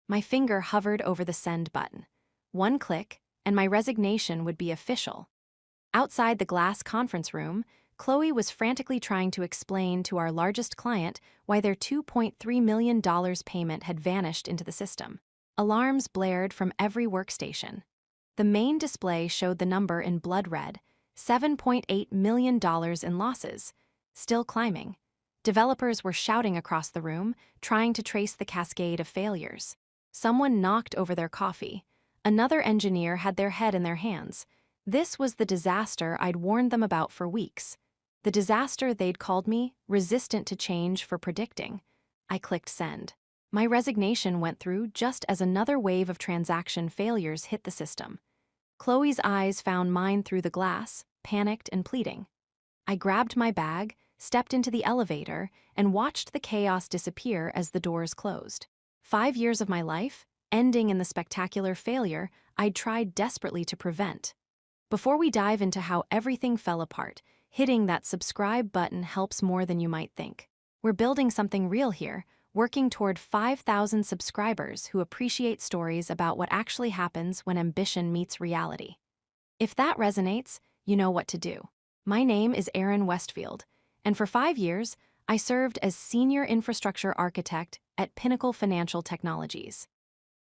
My finger hovered over the send button. One click, and my resignation would be official. Outside the glass conference room, Chloe was frantically trying to explain to our largest client why their $2.3 million payment had vanished into the system. Alarms blared from every workstation. The main display showed the number in blood red, $7.8 million in losses, still climbing. Developers were shouting across the room, trying to trace the cascade of failures. Someone knocked over their coffee. Another engineer had their head in their hands. This was the disaster I'd warned them about for weeks. The disaster they'd called me resistant to change for predicting. I clicked send. My resignation went through just as another wave of transaction failures hit the system. Chloe's eyes found mine through the glass, panicked and pleading. I grabbed my bag, stepped into the elevator, and watched the chaos disappear as the doors closed. 5 years of my life, ending in the spectacular failure I'd tried desperately to prevent. Before we dive into how everything fell apart, hitting that subscribe button helps more than you might think. We're building something real here, working toward 5,000 subscribers who appreciate stories about what actually happens when ambition meets reality. If that resonates, you know what to do. My name is Erin Westfield, and for 5 years, I served as Senior Infrastructure Architect at Pinnacle Financial Technologies.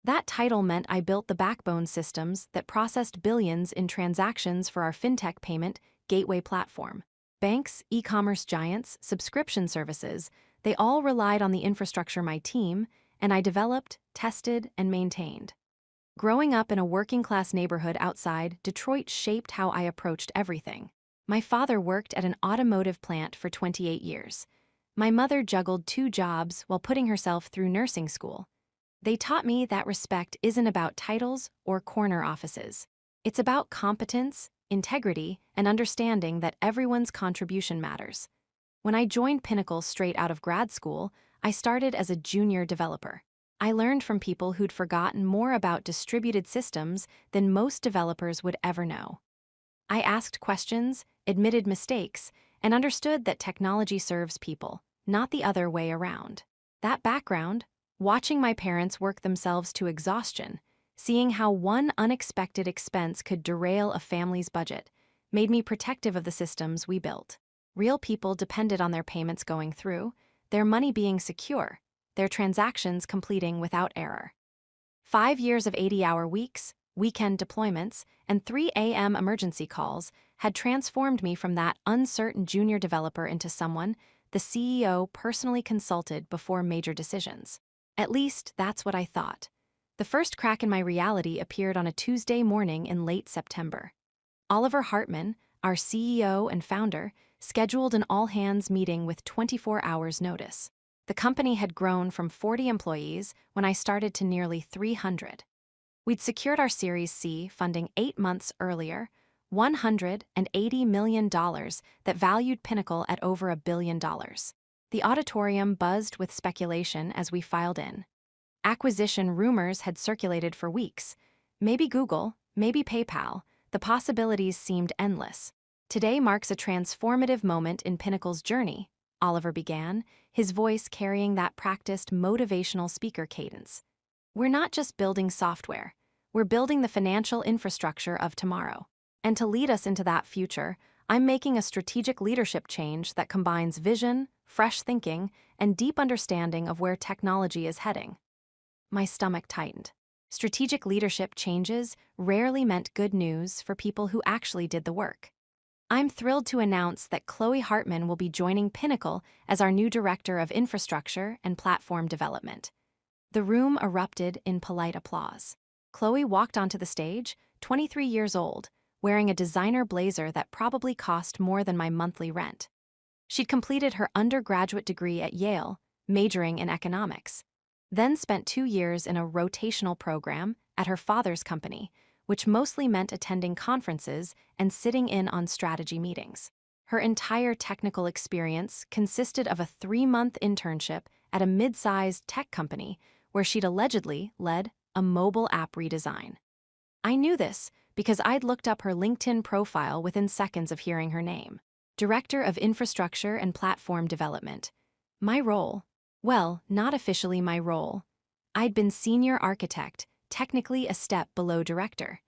That title meant I built the backbone systems that processed billions in transactions for our Fintech payment gateway platform. Banks, e-commerce giants, subscription services, they all relied on the infrastructure my team and I developed, tested, and maintained. Growing up in a working-class neighborhood outside Detroit shaped how I approached everything. My father worked at an automotive plant for 28 years. My mother juggled 2 jobs while putting herself through nursing school. They taught me that respect isn't about titles or corner offices. It's about competence, integrity, and understanding that everyone's contribution matters. When I joined Pinnacle straight out of grad school, I started as a junior developer. I learned from people who'd forgotten more about distributed systems than most developers would ever know. I asked questions, admitted mistakes, and understood that technology serves people, not the other way around. That background, watching my parents work themselves to exhaustion, seeing how one unexpected expense could derail a family's budget, made me protective of the systems we built. Real people depended on their payments going through, their money being secure, their transactions completing without error. 5 years of 80-hour weeks, weekend deployments, and 3 a.m. emergency calls had transformed me from that uncertain junior developer into someone the CEO personally consulted before major decisions. At least, that's what I thought. The first crack in my reality appeared on a Tuesday morning in late September. Oliver Hartman, our CEO and founder, scheduled an all-hands meeting with 24 hours' notice. The company had grown from 40 employees when I started to nearly 300. We'd secured our Series C funding 8 months earlier, $180 million that valued Pinnacle at over $1 billion. The auditorium buzzed with speculation as we filed in. Acquisition rumors had circulated for weeks. Maybe Google, maybe PayPal, the possibilities seemed endless. Today marks a transformative moment in Pinnacle's journey, Oliver began, his voice carrying that practiced motivational speaker cadence. We're not just building software, we're building the financial infrastructure of tomorrow. And to lead us into that future, I'm making a strategic leadership change that combines vision, fresh thinking, and deep understanding of where technology is heading. My stomach tightened. Strategic leadership changes rarely meant good news for people who actually did the work. I'm thrilled to announce that Chloe Hartman will be joining Pinnacle as our new Director of Infrastructure and Platform Development. The room erupted in polite applause. Chloe walked onto the stage, 23 years old, wearing a designer blazer that probably cost more than my monthly rent. She'd completed her undergraduate degree at Yale, majoring in economics, then spent 2 years in a rotational program at her father's company, which mostly meant attending conferences and sitting in on strategy meetings. Her entire technical experience consisted of a 3-month internship at a mid-sized tech company where she'd allegedly led a mobile app redesign. I knew this because I'd looked up her LinkedIn profile within seconds of hearing her name. Director of Infrastructure and Platform Development. My role? Well, not officially my role. I'd been senior architect, technically a step below director.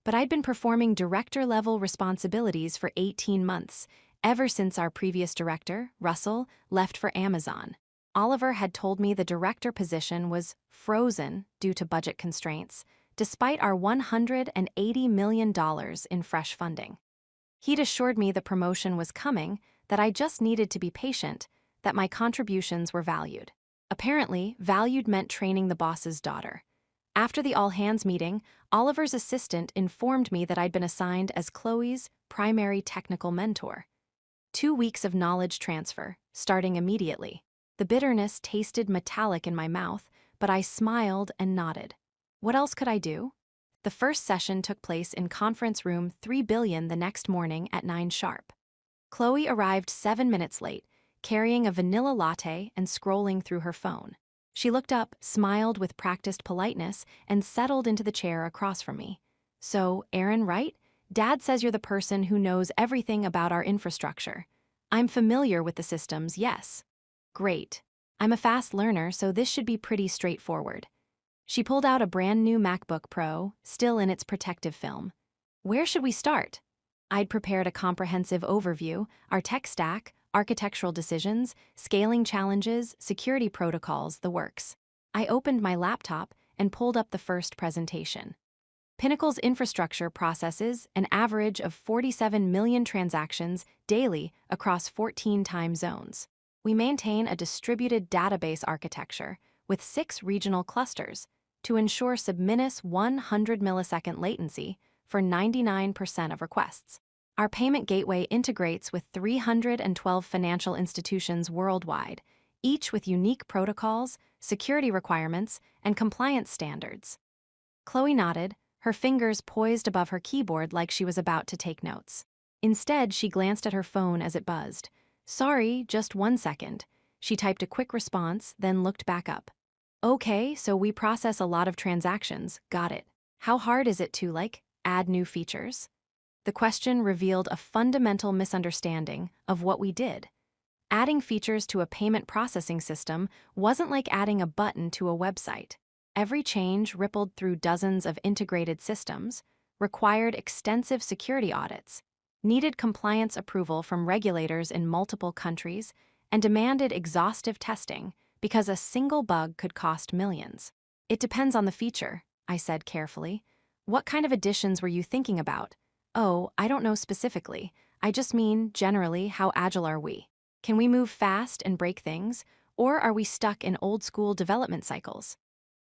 But I'd been performing director-level responsibilities for 18 months, ever since our previous director, Russell, left for Amazon. Oliver had told me the director position was frozen due to budget constraints, despite our $180 million in fresh funding. He'd assured me the promotion was coming, that I just needed to be patient, that my contributions were valued. Apparently, valued meant training the boss's daughter. After the all-hands meeting, Oliver's assistant informed me that I'd been assigned as Chloe's primary technical mentor. 2 weeks of knowledge transfer, starting immediately. The bitterness tasted metallic in my mouth, but I smiled and nodded. What else could I do? The first session took place in conference room 3 billion the next morning at 9 sharp. Chloe arrived 7 minutes late, carrying a vanilla latte and scrolling through her phone. She looked up, smiled with practiced politeness, and settled into the chair across from me. "So, Aaron, right? Dad says you're the person who knows everything about our infrastructure. I'm familiar with the systems, yes." "Great. I'm a fast learner, so this should be pretty straightforward." She pulled out a brand new MacBook Pro, still in its protective film. "Where should we start?" I'd prepared a comprehensive overview, our tech stack, architectural decisions, scaling challenges, security protocols, the works. I opened my laptop and pulled up the first presentation. Pinnacle's infrastructure processes an average of 47 million transactions daily across 14 time zones. We maintain a distributed database architecture with 6 regional clusters to ensure sub-minus 100 millisecond latency for 99% of requests. Our payment gateway integrates with 312 financial institutions worldwide, each with unique protocols, security requirements, and compliance standards. Chloe nodded, her fingers poised above her keyboard like she was about to take notes. Instead, she glanced at her phone as it buzzed. "Sorry, just 1 second." She typed a quick response, then looked back up. "Okay, so we process a lot of transactions, got it. How hard is it to, add new features?" The question revealed a fundamental misunderstanding of what we did. Adding features to a payment processing system wasn't like adding a button to a website. Every change rippled through dozens of integrated systems, required extensive security audits, needed compliance approval from regulators in multiple countries, and demanded exhaustive testing because a single bug could cost millions. "It depends on the feature," I said carefully. "What kind of additions were you thinking about?" "Oh, I don't know specifically. I just mean, generally, how agile are we? Can we move fast and break things, or are we stuck in old-school development cycles?"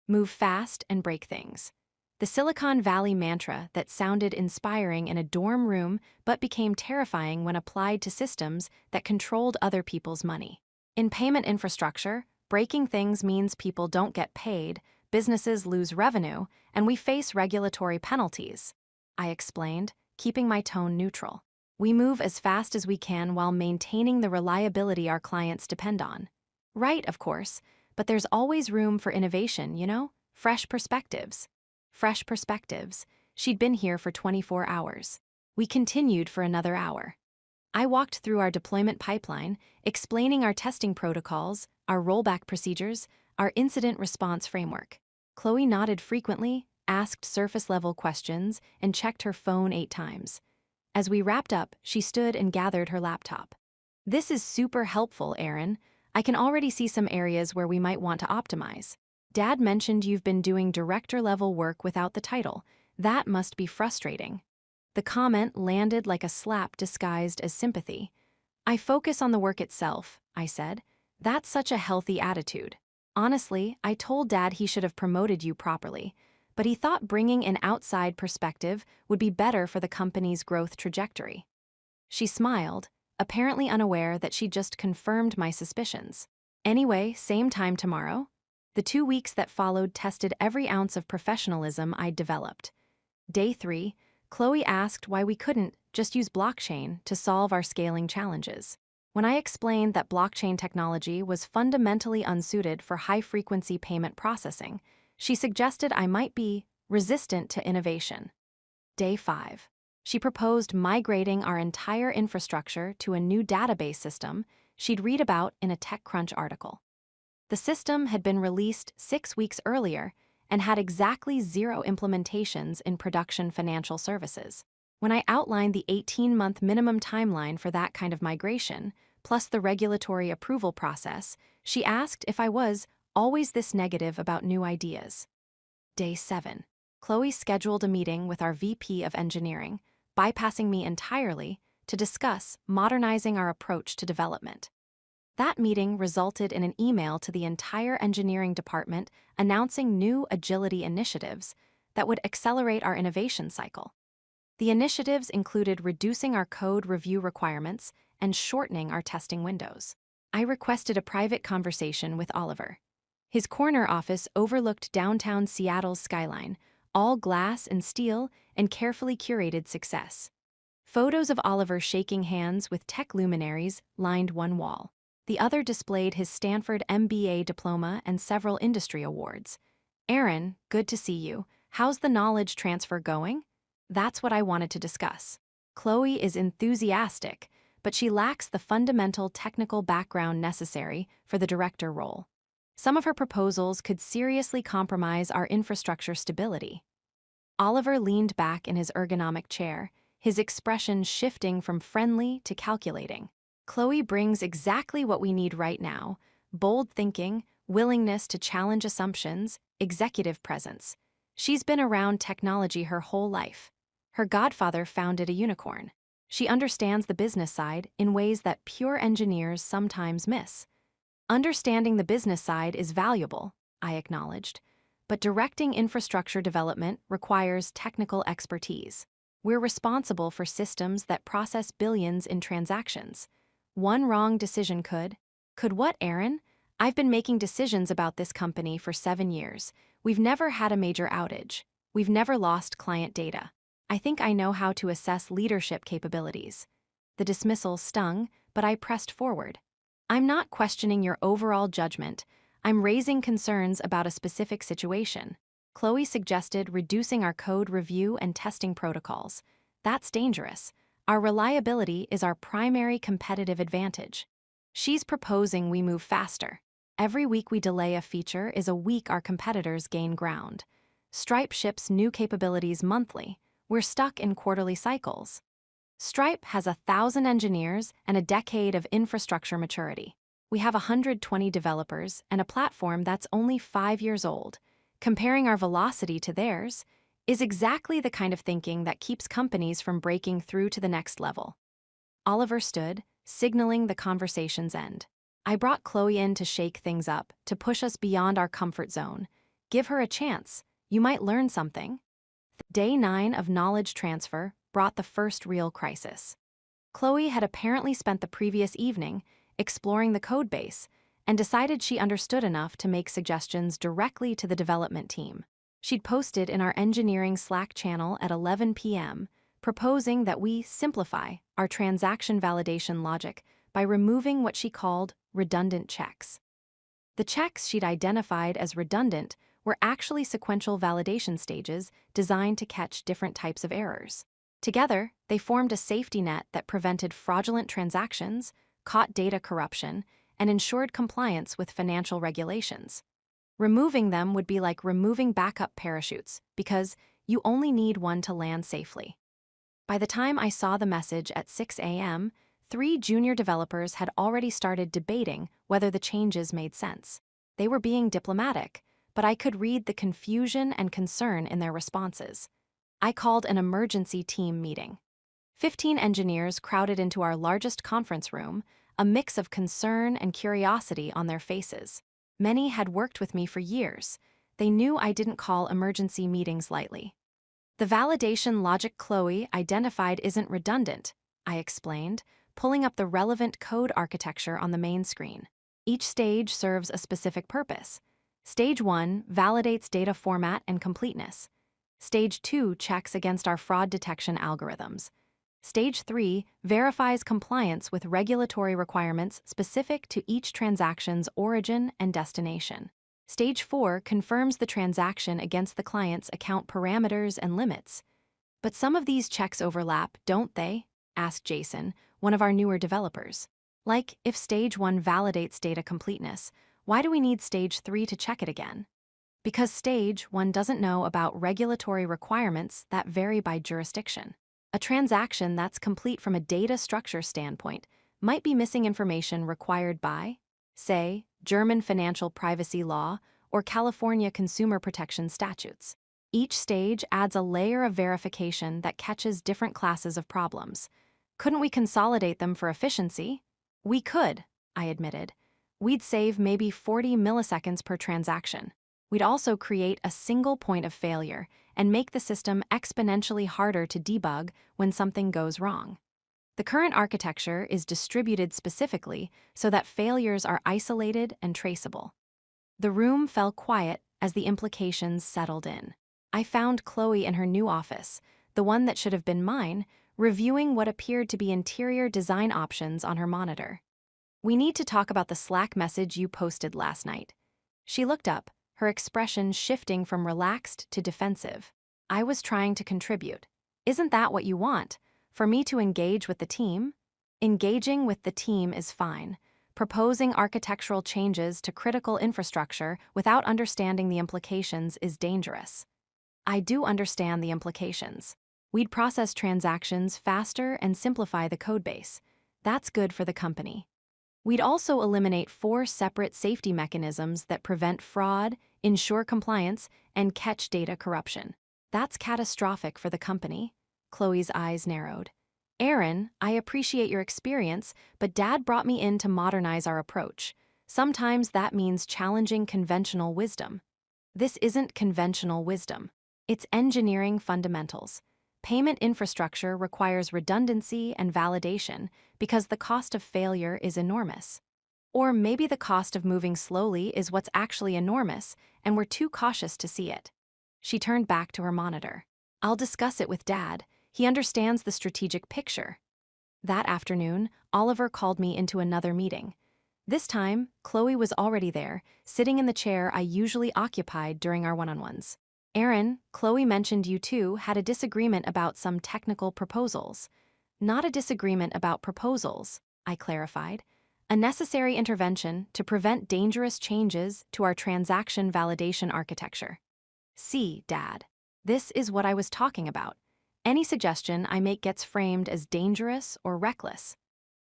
Move fast and break things. The Silicon Valley mantra that sounded inspiring in a dorm room but became terrifying when applied to systems that controlled other people's money. In payment infrastructure, breaking things means people don't get paid, businesses lose revenue, and we face regulatory penalties. I explained, keeping my tone neutral. We move as fast as we can while maintaining the reliability our clients depend on. Right, of course, but there's always room for innovation, fresh perspectives. Fresh perspectives. She'd been here for 24 hours. We continued for another hour. I walked through our deployment pipeline, explaining our testing protocols, our rollback procedures, our incident response framework. Chloe nodded frequently, asked surface-level questions, and checked her phone 8 times. As we wrapped up, she stood and gathered her laptop. "This is super helpful, Aaron. I can already see some areas where we might want to optimize. Dad mentioned you've been doing director-level work without the title. That must be frustrating." The comment landed like a slap disguised as sympathy. "I focus on the work itself," I said. "That's such a healthy attitude. Honestly, I told Dad he should have promoted you properly, but he thought bringing an outside perspective would be better for the company's growth trajectory." She smiled, apparently unaware that she just confirmed my suspicions. "Anyway, same time tomorrow." The 2 weeks that followed tested every ounce of professionalism I'd developed. Day 3, Chloe asked why we couldn't just use blockchain to solve our scaling challenges. When I explained that blockchain technology was fundamentally unsuited for high-frequency payment processing, she suggested I might be resistant to innovation. Day 5. She proposed migrating our entire infrastructure to a new database system she'd read about in a TechCrunch article. The system had been released 6 weeks earlier and had exactly 0 implementations in production financial services. When I outlined the 18-month minimum timeline for that kind of migration, plus the regulatory approval process, she asked if I was always this negative about new ideas. Day 7. Chloe scheduled a meeting with our VP of Engineering, bypassing me entirely, to discuss modernizing our approach to development. That meeting resulted in an email to the entire engineering department announcing new agility initiatives that would accelerate our innovation cycle. The initiatives included reducing our code review requirements and shortening our testing windows. I requested a private conversation with Oliver. His corner office overlooked downtown Seattle's skyline, all glass and steel and carefully curated success. Photos of Oliver shaking hands with tech luminaries lined one wall. The other displayed his Stanford MBA diploma and several industry awards. "Aaron, good to see you. How's the knowledge transfer going?" That's what I wanted to discuss. Chloe is enthusiastic, but she lacks the fundamental technical background necessary for the director role. Some of her proposals could seriously compromise our infrastructure stability. Oliver leaned back in his ergonomic chair, his expression shifting from friendly to calculating. "Chloe brings exactly what we need right now: bold thinking, willingness to challenge assumptions, executive presence. She's been around technology her whole life. Her godfather founded a unicorn. She understands the business side in ways that pure engineers sometimes miss." Understanding the business side is valuable, I acknowledged, but directing infrastructure development requires technical expertise. We're responsible for systems that process billions in transactions. One wrong decision could what, Aaron? I've been making decisions about this company for 7 years. We've never had a major outage. We've never lost client data. I think I know how to assess leadership capabilities. The dismissal stung, but I pressed forward. "I'm not questioning your overall judgment. I'm raising concerns about a specific situation." Chloe suggested reducing our code review and testing protocols. "That's dangerous. Our reliability is our primary competitive advantage." She's proposing we move faster. Every week we delay a feature is a week our competitors gain ground. Stripe ships new capabilities monthly. We're stuck in quarterly cycles. Stripe has 1,000 engineers and a decade of infrastructure maturity. We have 120 developers and a platform that's only 5 years old. Comparing our velocity to theirs is exactly the kind of thinking that keeps companies from breaking through to the next level. Oliver stood, signaling the conversation's end. I brought Chloe in to shake things up, to push us beyond our comfort zone. Give her a chance. You might learn something. Day 9 of knowledge transfer brought the first real crisis. Chloe had apparently spent the previous evening exploring the code base and decided she understood enough to make suggestions directly to the development team. She'd posted in our engineering Slack channel at 11 p.m., proposing that we simplify our transaction validation logic by removing what she called redundant checks. The checks she'd identified as redundant were actually sequential validation stages designed to catch different types of errors. Together, they formed a safety net that prevented fraudulent transactions, caught data corruption, and ensured compliance with financial regulations. Removing them would be like removing backup parachutes, because you only need one to land safely. By the time I saw the message at 6 a.m., 3 junior developers had already started debating whether the changes made sense. They were being diplomatic, but I could read the confusion and concern in their responses. I called an emergency team meeting. 15 engineers crowded into our largest conference room, a mix of concern and curiosity on their faces. Many had worked with me for years. They knew I didn't call emergency meetings lightly. "The validation logic Chloe identified isn't redundant," I explained, pulling up the relevant code architecture on the main screen. Each stage serves a specific purpose. Stage 1 validates data format and completeness. Stage 2 checks against our fraud detection algorithms. Stage 3 verifies compliance with regulatory requirements specific to each transaction's origin and destination. Stage 4 confirms the transaction against the client's account parameters and limits. "But some of these checks overlap, don't they?" asked Jason, one of our newer developers. "Like, if Stage 1 validates data completeness, Why do we need stage 3 to check it again? Because stage 1 doesn't know about regulatory requirements that vary by jurisdiction. A transaction that's complete from a data structure standpoint might be missing information required by, say, German financial privacy law or California consumer protection statutes. Each stage adds a layer of verification that catches different classes of problems. Couldn't we consolidate them for efficiency? We could, I admitted. We'd save maybe 40 milliseconds per transaction. We'd also create a single point of failure and make the system exponentially harder to debug when something goes wrong. The current architecture is distributed specifically so that failures are isolated and traceable. The room fell quiet as the implications settled in. I found Chloe in her new office, the one that should have been mine, reviewing what appeared to be interior design options on her monitor. "We need to talk about the Slack message you posted last night." She looked up, her expression shifting from relaxed to defensive. "I was trying to contribute. Isn't that what you want? For me to engage with the team?" "Engaging with the team is fine. Proposing architectural changes to critical infrastructure without understanding the implications is dangerous." "I do understand the implications. We'd process transactions faster and simplify the codebase. That's good for the company. We'd also eliminate 4 separate safety mechanisms that prevent fraud, ensure compliance, and catch data corruption. That's catastrophic for the company." Chloe's eyes narrowed. "Aaron, I appreciate your experience, but Dad brought me in to modernize our approach. Sometimes that means challenging conventional wisdom." "This isn't conventional wisdom. It's engineering fundamentals. Payment infrastructure requires redundancy and validation because the cost of failure is enormous. Or maybe the cost of moving slowly is what's actually enormous, and we're too cautious to see it." She turned back to her monitor. "I'll discuss it with Dad. He understands the strategic picture." That afternoon, Oliver called me into another meeting. This time, Chloe was already there, sitting in the chair I usually occupied during our one-on-ones. "Aaron, Chloe mentioned you two had a disagreement about some technical proposals." "Not a disagreement about proposals," I clarified. "A necessary intervention to prevent dangerous changes to our transaction validation architecture." "See, Dad. This is what I was talking about. Any suggestion I make gets framed as dangerous or reckless."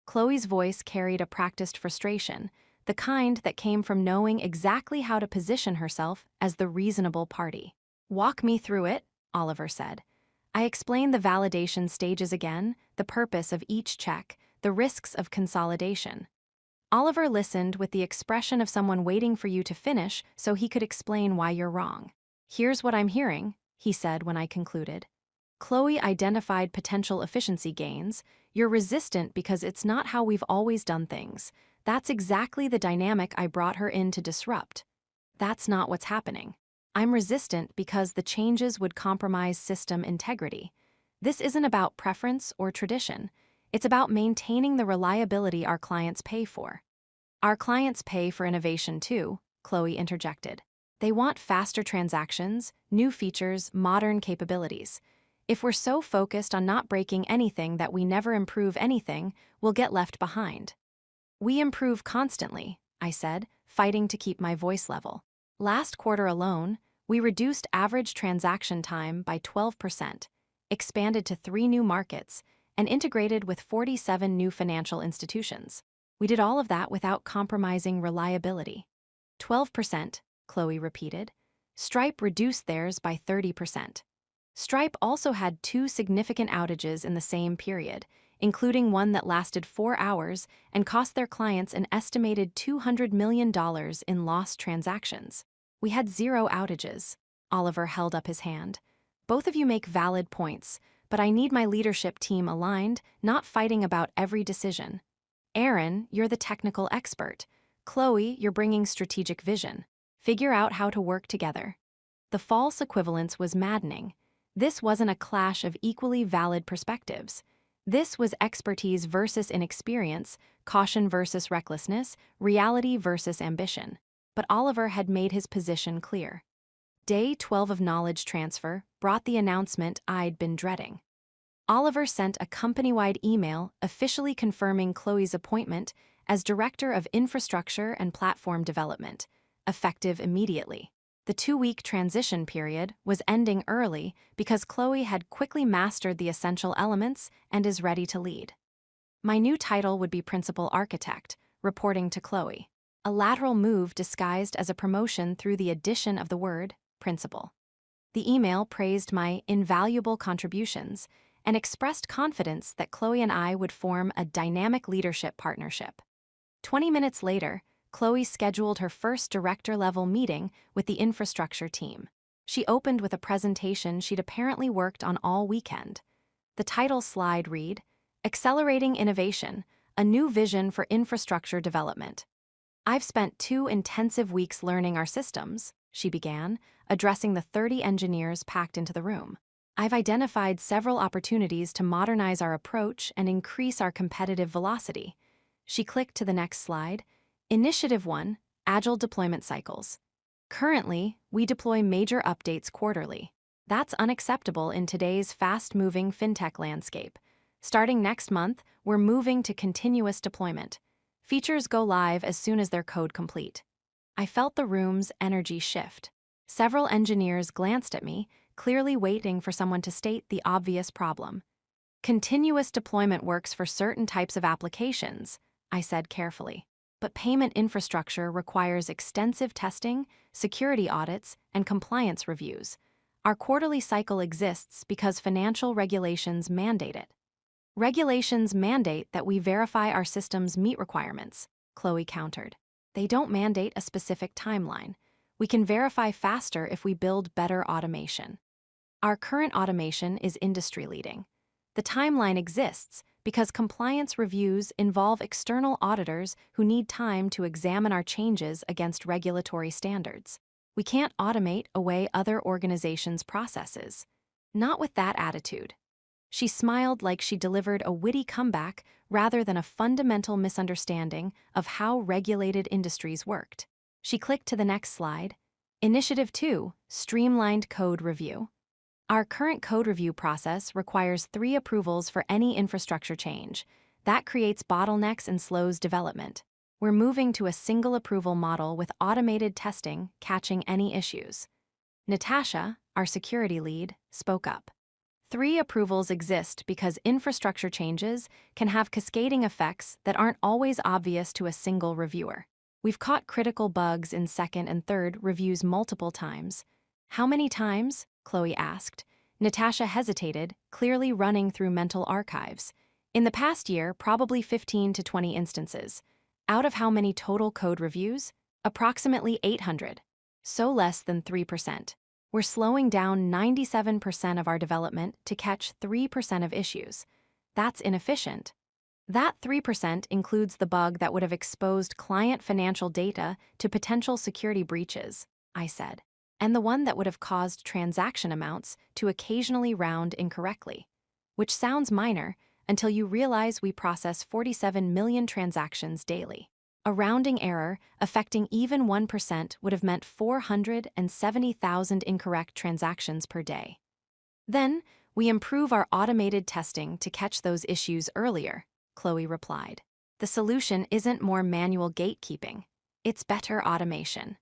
Chloe's voice carried a practiced frustration, the kind that came from knowing exactly how to position herself as the reasonable party. "Walk me through it," Oliver said. I explained the validation stages again, the purpose of each check, the risks of consolidation. Oliver listened with the expression of someone waiting for you to finish so he could explain why you're wrong. "Here's what I'm hearing," he said when I concluded. "Chloe identified potential efficiency gains. You're resistant because it's not how we've always done things. That's exactly the dynamic I brought her in to disrupt." "That's not what's happening. I'm resistant because the changes would compromise system integrity. This isn't about preference or tradition. It's about maintaining the reliability our clients pay for." "Our clients pay for innovation too," Chloe interjected. "They want faster transactions, new features, modern capabilities. If we're so focused on not breaking anything that we never improve anything, we'll get left behind." "We improve constantly," I said, fighting to keep my voice level. "Last quarter alone, we reduced average transaction time by 12%, expanded to 3 new markets, and integrated with 47 new financial institutions. We did all of that without compromising reliability." 12%, Chloe repeated. "Stripe reduced theirs by 30%. Stripe also had 2 significant outages in the same period, including one that lasted 4 hours and cost their clients an estimated $200 million in lost transactions. We had 0 outages." Oliver held up his hand. "Both of you make valid points, but I need my leadership team aligned, not fighting about every decision. Aaron, you're the technical expert. Chloe, you're bringing strategic vision. Figure out how to work together." The false equivalence was maddening. This wasn't a clash of equally valid perspectives. This was expertise versus inexperience, caution versus recklessness, reality versus ambition. But Oliver had made his position clear. Day 12 of knowledge transfer brought the announcement I'd been dreading. Oliver sent a company-wide email officially confirming Chloe's appointment as Director of Infrastructure and Platform Development, effective immediately. The 2-week transition period was ending early because Chloe had quickly mastered the essential elements and is ready to lead. My new title would be Principal Architect, reporting to Chloe. A lateral move disguised as a promotion through the addition of the word principal. The email praised my invaluable contributions and expressed confidence that Chloe and I would form a dynamic leadership partnership. 20 minutes later, Chloe scheduled her first director-level meeting with the infrastructure team. She opened with a presentation she'd apparently worked on all weekend. The title slide read, Accelerating Innovation, a New Vision for Infrastructure Development. I've spent 2 intensive weeks learning our systems, she began, addressing the 30 engineers packed into the room. I've identified several opportunities to modernize our approach and increase our competitive velocity. She clicked to the next slide. Initiative 1, Agile Deployment Cycles. Currently, we deploy major updates quarterly. That's unacceptable in today's fast-moving fintech landscape. Starting next month, we're moving to continuous deployment. Features go live as soon as their code complete. I felt the room's energy shift. Several engineers glanced at me, clearly waiting for someone to state the obvious problem. Continuous deployment works for certain types of applications, I said carefully. But payment infrastructure requires extensive testing, security audits, and compliance reviews. Our quarterly cycle exists because financial regulations mandate it. Regulations mandate that we verify our systems meet requirements, Chloe countered. They don't mandate a specific timeline. We can verify faster if we build better automation. Our current automation is industry-leading. The timeline exists because compliance reviews involve external auditors who need time to examine our changes against regulatory standards. We can't automate away other organizations' processes. Not with that attitude. She smiled like she delivered a witty comeback rather than a fundamental misunderstanding of how regulated industries worked. She clicked to the next slide. Initiative 2, Streamlined Code Review. Our current code review process requires 3 approvals for any infrastructure change. That creates bottlenecks and slows development. We're moving to a single approval model with automated testing, catching any issues. Natasha, our security lead, spoke up. 3 approvals exist because infrastructure changes can have cascading effects that aren't always obvious to a single reviewer. We've caught critical bugs in second and third reviews multiple times. How many times? Chloe asked. Natasha hesitated, clearly running through mental archives. In the past year, probably 15 to 20 instances. Out of how many total code reviews? Approximately 800. So less than 3%. We're slowing down 97% of our development to catch 3% of issues. That's inefficient. That 3% includes the bug that would have exposed client financial data to potential security breaches, I said, and the one that would have caused transaction amounts to occasionally round incorrectly, which sounds minor until you realize we process 47 million transactions daily. A rounding error affecting even 1% would have meant 470,000 incorrect transactions per day. Then, we improve our automated testing to catch those issues earlier, Chloe replied. The solution isn't more manual gatekeeping, it's better automation.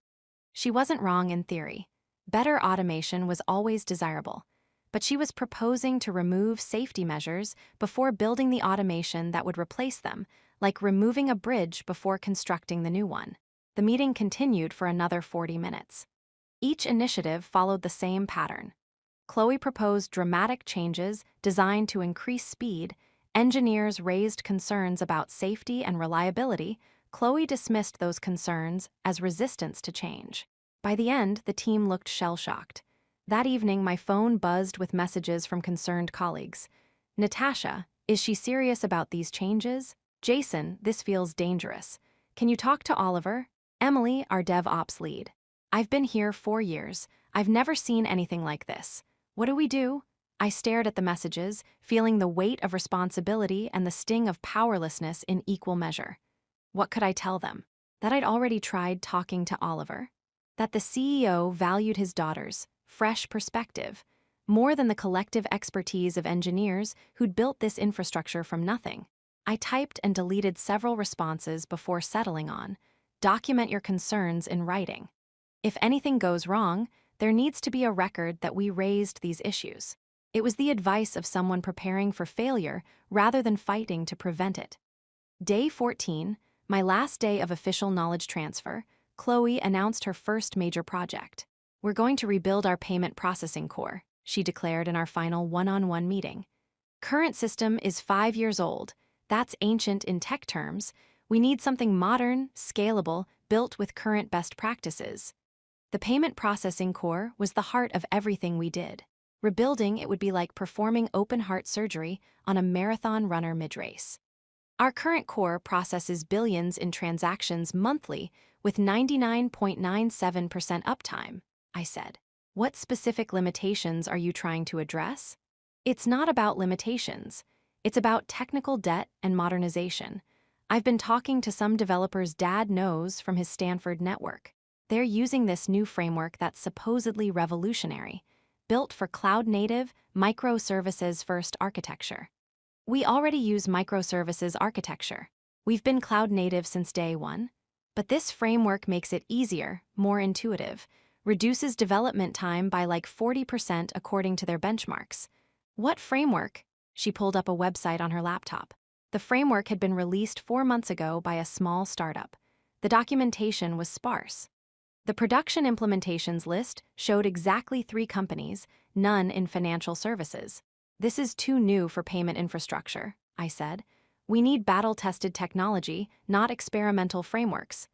She wasn't wrong in theory. Better automation was always desirable, but she was proposing to remove safety measures before building the automation that would replace them, like removing a bridge before constructing the new one. The meeting continued for another 40 minutes. Each initiative followed the same pattern. Chloe proposed dramatic changes designed to increase speed. Engineers raised concerns about safety and reliability. Chloe dismissed those concerns as resistance to change. By the end, the team looked shell-shocked. That evening, my phone buzzed with messages from concerned colleagues. Natasha, is she serious about these changes? Jason, this feels dangerous. Can you talk to Oliver? Emily, our DevOps lead. I've been here 4 years. I've never seen anything like this. What do we do? I stared at the messages, feeling the weight of responsibility and the sting of powerlessness in equal measure. What could I tell them? That I'd already tried talking to Oliver? That the CEO valued his daughter's fresh perspective more than the collective expertise of engineers who'd built this infrastructure from nothing? I typed and deleted several responses before settling on, document your concerns in writing. If anything goes wrong, there needs to be a record that we raised these issues. It was the advice of someone preparing for failure rather than fighting to prevent it. Day 14, my last day of official knowledge transfer, Chloe announced her first major project. We're going to rebuild our payment processing core, she declared in our final one-on-one meeting. Current system is 5 years old. That's ancient in tech terms. We need something modern, scalable, built with current best practices. The payment processing core was the heart of everything we did. Rebuilding it would be like performing open-heart surgery on a marathon runner mid-race. Our current core processes billions in transactions monthly with 99.97% uptime, I said. What specific limitations are you trying to address? It's not about limitations. It's about technical debt and modernization. I've been talking to some developers Dad knows from his Stanford network. They're using this new framework that's supposedly revolutionary, built for cloud-native, microservices-first architecture. We already use microservices architecture. We've been cloud-native since day one. But this framework makes it easier, more intuitive, reduces development time by like 40% according to their benchmarks. What framework? She pulled up a website on her laptop. The framework had been released 4 months ago by a small startup. The documentation was sparse. The production implementations list showed exactly 3 companies, none in financial services. This is too new for payment infrastructure, I said. We need battle-tested technology, not experimental frameworks.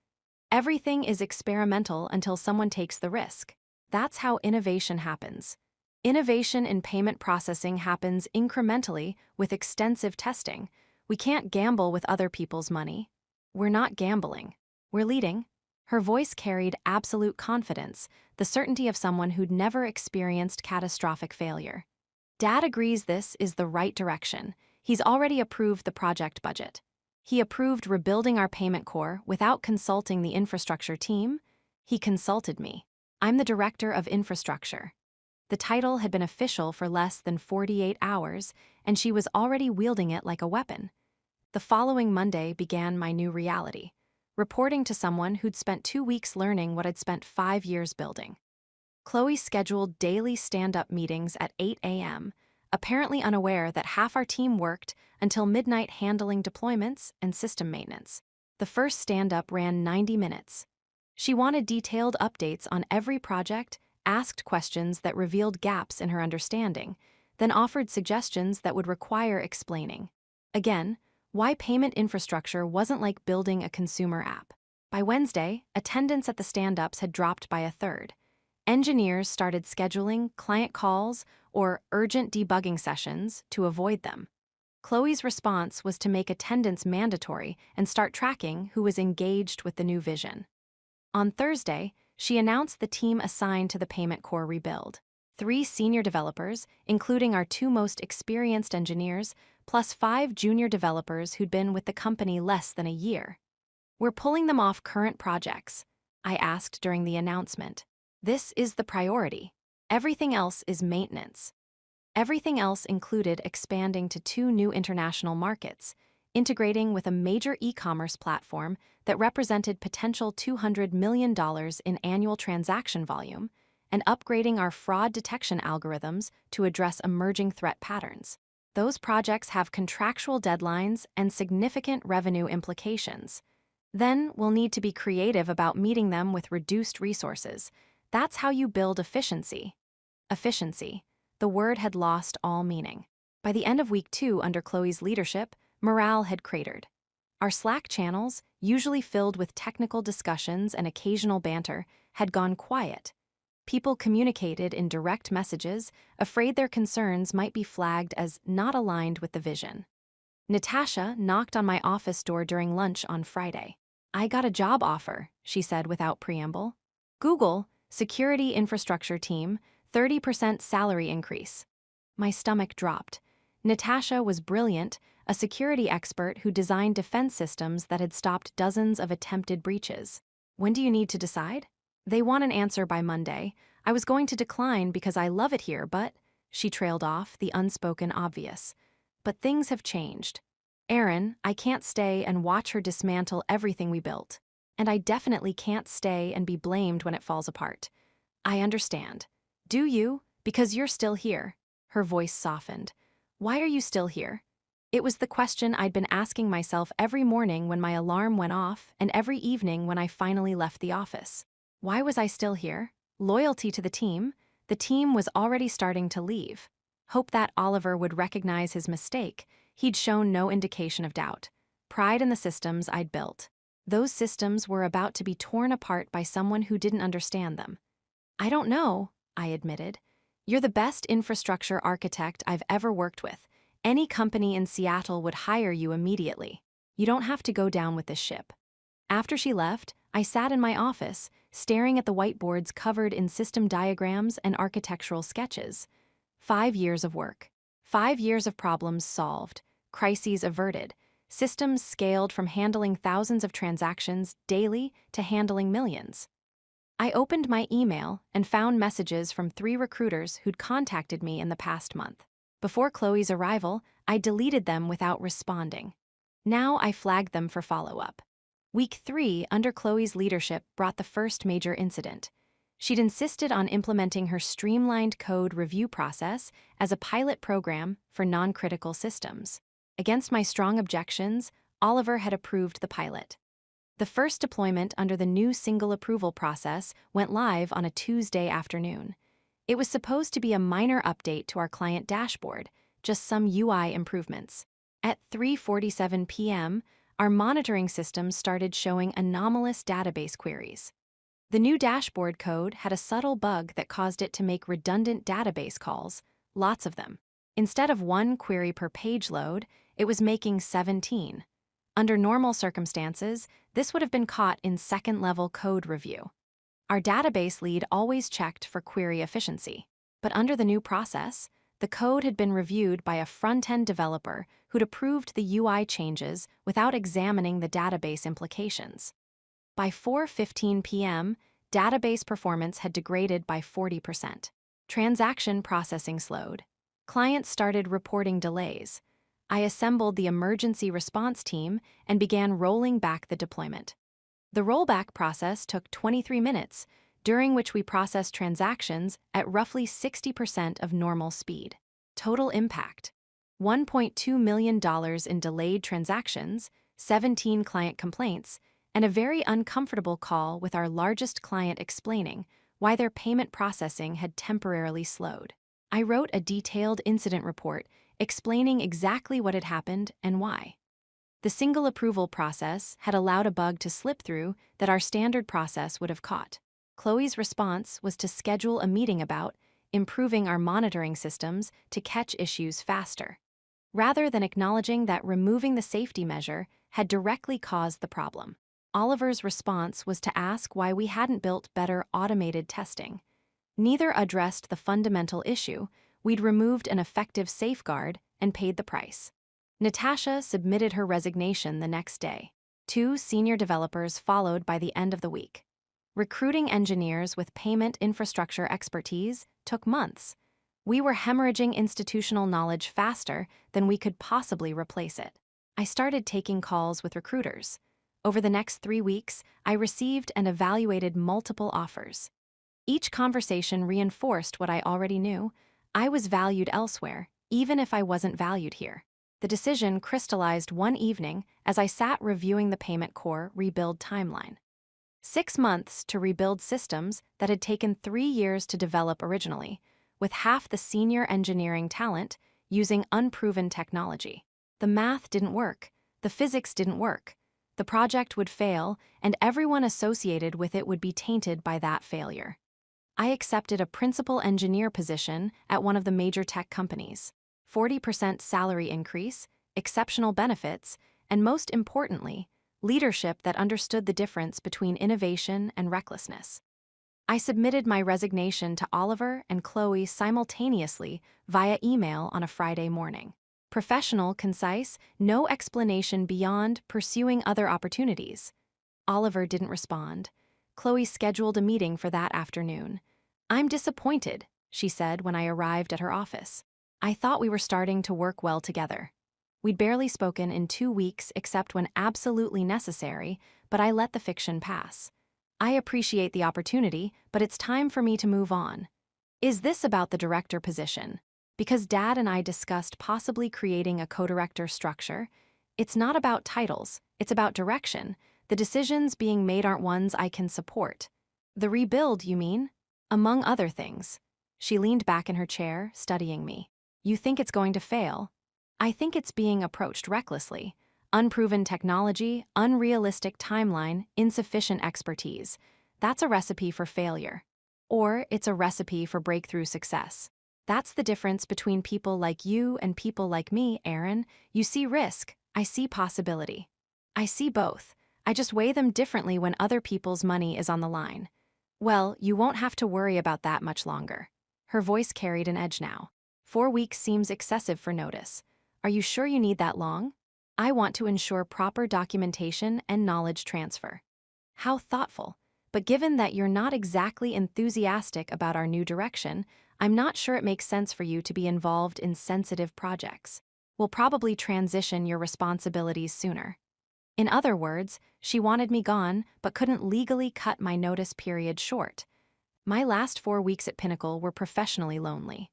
Everything is experimental until someone takes the risk. That's how innovation happens. Innovation in payment processing happens incrementally with extensive testing. We can't gamble with other people's money. We're not gambling. We're leading. Her voice carried absolute confidence, the certainty of someone who'd never experienced catastrophic failure. Dad agrees this is the right direction. He's already approved the project budget. He approved rebuilding our payment core without consulting the infrastructure team. He consulted me. I'm the director of infrastructure. The title had been official for less than 48 hours, and she was already wielding it like a weapon. The following Monday began my new reality, reporting to someone who'd spent 2 weeks learning what I'd spent 5 years building. Chloe scheduled daily stand-up meetings at 8 a.m., apparently unaware that half our team worked until midnight handling deployments and system maintenance. The first stand-up ran 90 minutes. She wanted detailed updates on every project, asked questions that revealed gaps in her understanding, then offered suggestions that would require explaining. Again, why payment infrastructure wasn't like building a consumer app. By Wednesday, attendance at the stand-ups had dropped by a third. Engineers started scheduling client calls or urgent debugging sessions to avoid them. Chloe's response was to make attendance mandatory and start tracking who was engaged with the new vision. On Thursday, she announced the team assigned to the payment core rebuild. 3 senior developers, including our 2 most experienced engineers, plus 5 junior developers who'd been with the company less than a year. We're pulling them off current projects, I asked during the announcement. This is the priority. Everything else is maintenance. Everything else included expanding to 2 new international markets, integrating with a major e-commerce platform that represented potential $200 million in annual transaction volume, and upgrading our fraud detection algorithms to address emerging threat patterns. Those projects have contractual deadlines and significant revenue implications. Then we'll need to be creative about meeting them with reduced resources. That's how you build efficiency. Efficiency. The word had lost all meaning. By the end of week 2 under Chloe's leadership, morale had cratered. Our Slack channels, usually filled with technical discussions and occasional banter, had gone quiet. People communicated in direct messages, afraid their concerns might be flagged as not aligned with the vision. Natasha knocked on my office door during lunch on Friday. I got a job offer, she said without preamble. Google, security infrastructure team, 30% salary increase. My stomach dropped. Natasha was brilliant, a security expert who designed defense systems that had stopped dozens of attempted breaches. When do you need to decide? They want an answer by Monday. I was going to decline because I love it here, but... She trailed off, the unspoken obvious. But things have changed. "Aaron, I can't stay and watch her dismantle everything we built. And I definitely can't stay and be blamed when it falls apart. I understand. Do you? Because you're still here." Her voice softened. "Why are you still here?" It was the question I'd been asking myself every morning when my alarm went off and every evening when I finally left the office. Why was I still here? Loyalty to the team? The team was already starting to leave. Hope that Oliver would recognize his mistake. He'd shown no indication of doubt. Pride in the systems I'd built. Those systems were about to be torn apart by someone who didn't understand them. "I don't know," I admitted. "You're the best infrastructure architect I've ever worked with. Any company in Seattle would hire you immediately. You don't have to go down with this ship." After she left, I sat in my office, staring at the whiteboards covered in system diagrams and architectural sketches. 5 years of work. 5 years of problems solved, crises averted, systems scaled from handling thousands of transactions daily to handling millions. I opened my email and found messages from 3 recruiters who'd contacted me in the past month. Before Chloe's arrival, I deleted them without responding. Now I flagged them for follow-up. Week 3, under Chloe's leadership, brought the first major incident. She'd insisted on implementing her streamlined code review process as a pilot program for non-critical systems. Against my strong objections, Oliver had approved the pilot. The first deployment under the new single approval process went live on a Tuesday afternoon. It was supposed to be a minor update to our client dashboard, just some UI improvements. At 3:47 p.m., our monitoring system started showing anomalous database queries. The new dashboard code had a subtle bug that caused it to make redundant database calls, lots of them. Instead of 1 query per page load, it was making 17. Under normal circumstances, this would have been caught in second-level code review. Our database lead always checked for query efficiency. But under the new process, the code had been reviewed by a front-end developer who'd approved the UI changes without examining the database implications. By 4:15 p.m., database performance had degraded by 40%. Transaction processing slowed. Clients started reporting delays. I assembled the emergency response team and began rolling back the deployment. The rollback process took 23 minutes, during which we processed transactions at roughly 60% of normal speed. Total impact: $1.2 million in delayed transactions, 17 client complaints, and a very uncomfortable call with our largest client explaining why their payment processing had temporarily slowed. I wrote a detailed incident report explaining exactly what had happened and why. The single approval process had allowed a bug to slip through that our standard process would have caught. Chloe's response was to schedule a meeting about improving our monitoring systems to catch issues faster, rather than acknowledging that removing the safety measure had directly caused the problem. Oliver's response was to ask why we hadn't built better automated testing. Neither addressed the fundamental issue. We'd removed an effective safeguard and paid the price. Natasha submitted her resignation the next day. 2 senior developers followed by the end of the week. Recruiting engineers with payment infrastructure expertise took months. We were hemorrhaging institutional knowledge faster than we could possibly replace it. I started taking calls with recruiters. Over the next 3 weeks, I received and evaluated multiple offers. Each conversation reinforced what I already knew. I was valued elsewhere, even if I wasn't valued here. The decision crystallized one evening as I sat reviewing the payment core rebuild timeline. 6 months to rebuild systems that had taken 3 years to develop originally, with half the senior engineering talent using unproven technology. The math didn't work. The physics didn't work. The project would fail, and everyone associated with it would be tainted by that failure. I accepted a principal engineer position at one of the major tech companies. 40% salary increase, exceptional benefits, and most importantly, leadership that understood the difference between innovation and recklessness. I submitted my resignation to Oliver and Chloe simultaneously via email on a Friday morning. Professional, concise, no explanation beyond pursuing other opportunities. Oliver didn't respond. Chloe scheduled a meeting for that afternoon. "I'm disappointed," she said when I arrived at her office. "I thought we were starting to work well together." We'd barely spoken in 2 weeks except when absolutely necessary, but I let the fiction pass. I appreciate the opportunity, but it's time for me to move on. Is this about the director position? Because Dad and I discussed possibly creating a co-director structure. It's not about titles, it's about direction. The decisions being made aren't ones I can support. The rebuild, you mean? Among other things. She leaned back in her chair, studying me. You think it's going to fail? I think it's being approached recklessly. Unproven technology, unrealistic timeline, insufficient expertise. That's a recipe for failure. Or it's a recipe for breakthrough success. That's the difference between people like you and people like me, Aaron. You see risk, I see possibility. I see both. I just weigh them differently when other people's money is on the line. Well, you won't have to worry about that much longer. Her voice carried an edge now. 4 weeks seems excessive for notice. Are you sure you need that long? I want to ensure proper documentation and knowledge transfer. How thoughtful. But given that you're not exactly enthusiastic about our new direction, I'm not sure it makes sense for you to be involved in sensitive projects. We'll probably transition your responsibilities sooner. In other words, she wanted me gone, but couldn't legally cut my notice period short. My last 4 weeks at Pinnacle were professionally lonely.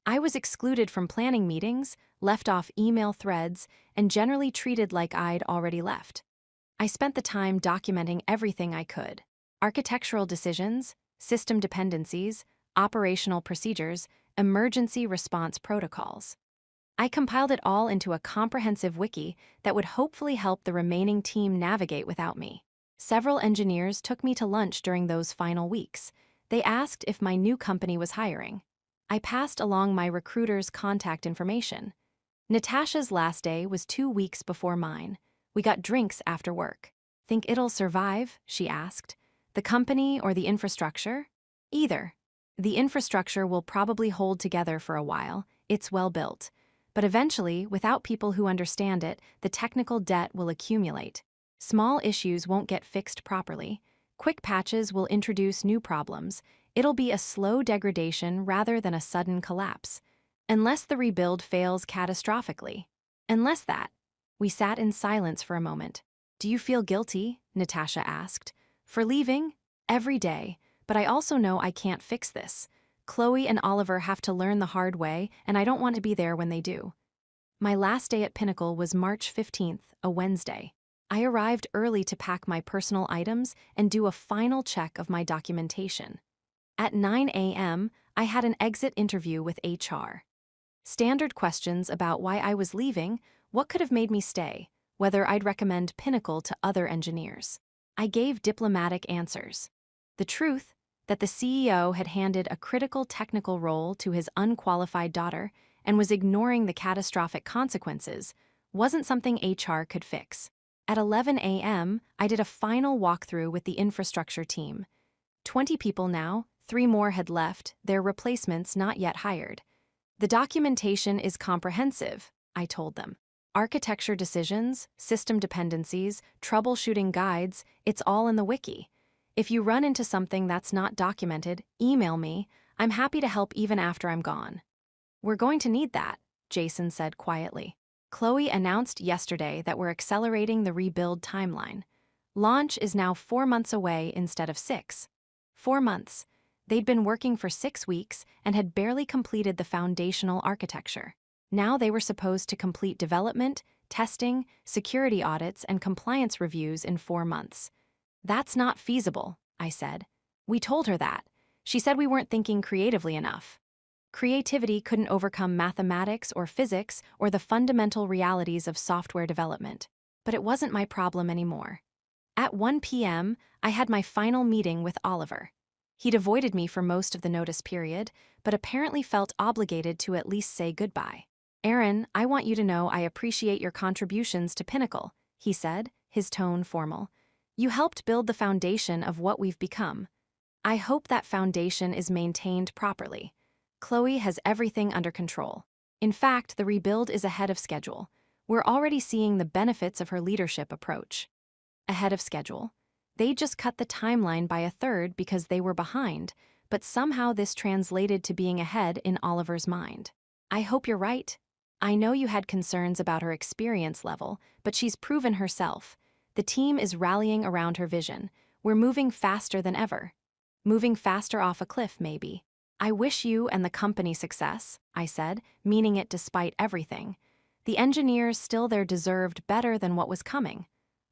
I was excluded from planning meetings, left off email threads, and generally treated like I'd already left. I spent the time documenting everything I could. Architectural decisions, system dependencies, operational procedures, emergency response protocols. I compiled it all into a comprehensive wiki that would hopefully help the remaining team navigate without me. Several engineers took me to lunch during those final weeks. They asked if my new company was hiring. I passed along my recruiter's contact information. Natasha's last day was 2 weeks before mine. We got drinks after work. Think it'll survive? She asked. The company or the infrastructure? Either. The infrastructure will probably hold together for a while. It's well built. But eventually, without people who understand it, the technical debt will accumulate. Small issues won't get fixed properly. Quick patches will introduce new problems. It'll be a slow degradation rather than a sudden collapse. Unless the rebuild fails catastrophically. Unless that. We sat in silence for a moment. Do you feel guilty? Natasha asked. For leaving? Every day. But I also know I can't fix this. Chloe and Oliver have to learn the hard way, and I don't want to be there when they do. My last day at Pinnacle was March 15th, a Wednesday. I arrived early to pack my personal items and do a final check of my documentation. At 9 a.m., I had an exit interview with HR. Standard questions about why I was leaving, what could have made me stay, whether I'd recommend Pinnacle to other engineers. I gave diplomatic answers. The truth, that the CEO had handed a critical technical role to his unqualified daughter and was ignoring the catastrophic consequences, wasn't something HR could fix. At 11 a.m., I did a final walkthrough with the infrastructure team. 20 people now, 3 more had left, their replacements not yet hired. The documentation is comprehensive, I told them. Architecture decisions, system dependencies, troubleshooting guides, it's all in the wiki. If you run into something that's not documented, email me. I'm happy to help even after I'm gone. We're going to need that, Jason said quietly. Chloe announced yesterday that we're accelerating the rebuild timeline. Launch is now 4 months away instead of 6. 4 months. They'd been working for 6 weeks and had barely completed the foundational architecture. Now they were supposed to complete development, testing, security audits, and compliance reviews in 4 months. That's not feasible, I said. We told her that. She said we weren't thinking creatively enough. Creativity couldn't overcome mathematics or physics or the fundamental realities of software development. But it wasn't my problem anymore. At 1 p.m., I had my final meeting with Oliver. He'd avoided me for most of the notice period, but apparently felt obligated to at least say goodbye. Aaron, I want you to know I appreciate your contributions to Pinnacle, he said, his tone formal. You helped build the foundation of what we've become. I hope that foundation is maintained properly. Chloe has everything under control. In fact, the rebuild is ahead of schedule. We're already seeing the benefits of her leadership approach. Ahead of schedule? They just cut the timeline by a third because they were behind, but somehow this translated to being ahead in Oliver's mind. I hope you're right. I know you had concerns about her experience level, but she's proven herself. The team is rallying around her vision. We're moving faster than ever. Moving faster off a cliff, maybe. I wish you and the company success, I said, meaning it despite everything. The engineers still there deserved better than what was coming.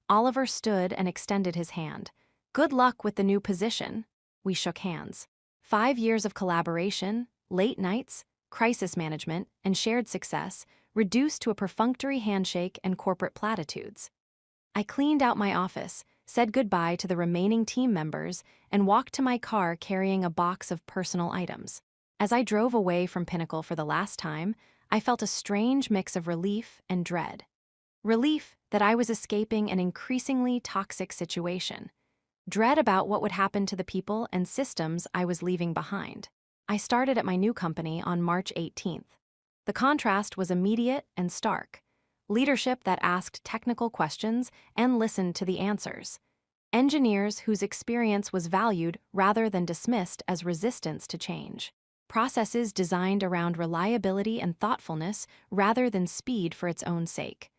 Oliver stood and extended his hand. Good luck with the new position. We shook hands. 5 years of collaboration, late nights, crisis management, and shared success reduced to a perfunctory handshake and corporate platitudes. I cleaned out my office, said goodbye to the remaining team members, and walked to my car carrying a box of personal items. As I drove away from Pinnacle for the last time, I felt a strange mix of relief and dread. Relief that I was escaping an increasingly toxic situation. Dread about what would happen to the people and systems I was leaving behind. I started at my new company on March 18th. The contrast was immediate and stark. Leadership that asked technical questions and listened to the answers. Engineers whose experience was valued rather than dismissed as resistance to change. Processes designed around reliability and thoughtfulness rather than speed for its own sake.